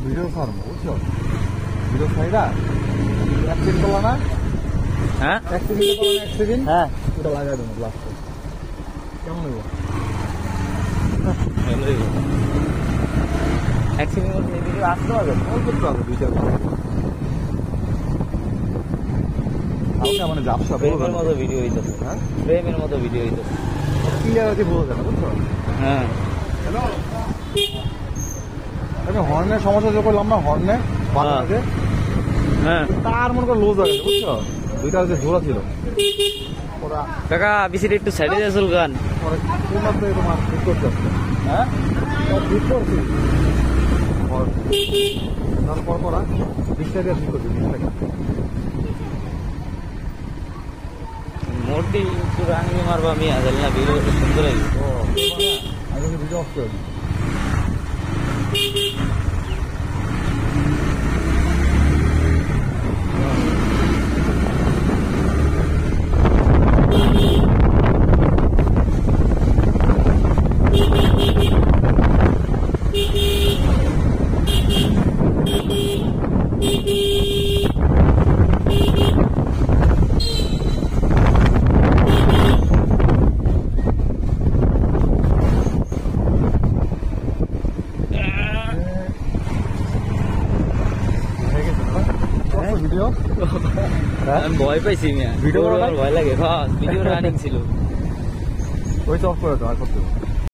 Video ছাড়বো বুঝছো, video ছাইরা অ্যাক্সিডেন্ট করলো না, হ্যাঁ অ্যাক্সিডেন্ট করলো না, অ্যাক্সিডেন্ট হ্যাঁ ওটা লাগাই দেবো লাস্টে। কেমন হইব? অ্যাক্সিডেন্ট করতে ভিডিও আসতে হবে, অল্প একটু আছে, 2-4 হালকা মানে ঝাপসা প্রেমের মতো ভিডিও হইতেছে, হ্যাঁ প্রেমের মতো ভিডিও হইতেছে। ক্লিয়ার আছে, বোঝা যায় না বুঝছো। হ্যাঁ আমি হর্নের সমস্যা যে করলাম না, হর্নে বাজারে হ্যাঁ তার মনে করে লুজ হয়ে গেছে বুঝছো, দুইটা যে জোড়া ছিল ওরা কাকা বিসির একটু সাইডে যা চুলকান। পরে মাত্র তোমার ঠিক করতে আসছে, হ্যাঁ ঠিক করছি তারপর করা 20 টাকা ঠিক করছি, 20 টাকা। মোটি একটু রাঙি মারবা আমি আজাল না, ভিডিও সুন্দর লাগে। ও আমি ভিডিও অফ করে দিই। ভিডিও আমি ভয় পাইছি মিয়া, ভিডিও ভয় লাগে। হ্যাঁ ভিডিও রানিং ছিল। ওই তো অফ করে দাও, আর করতে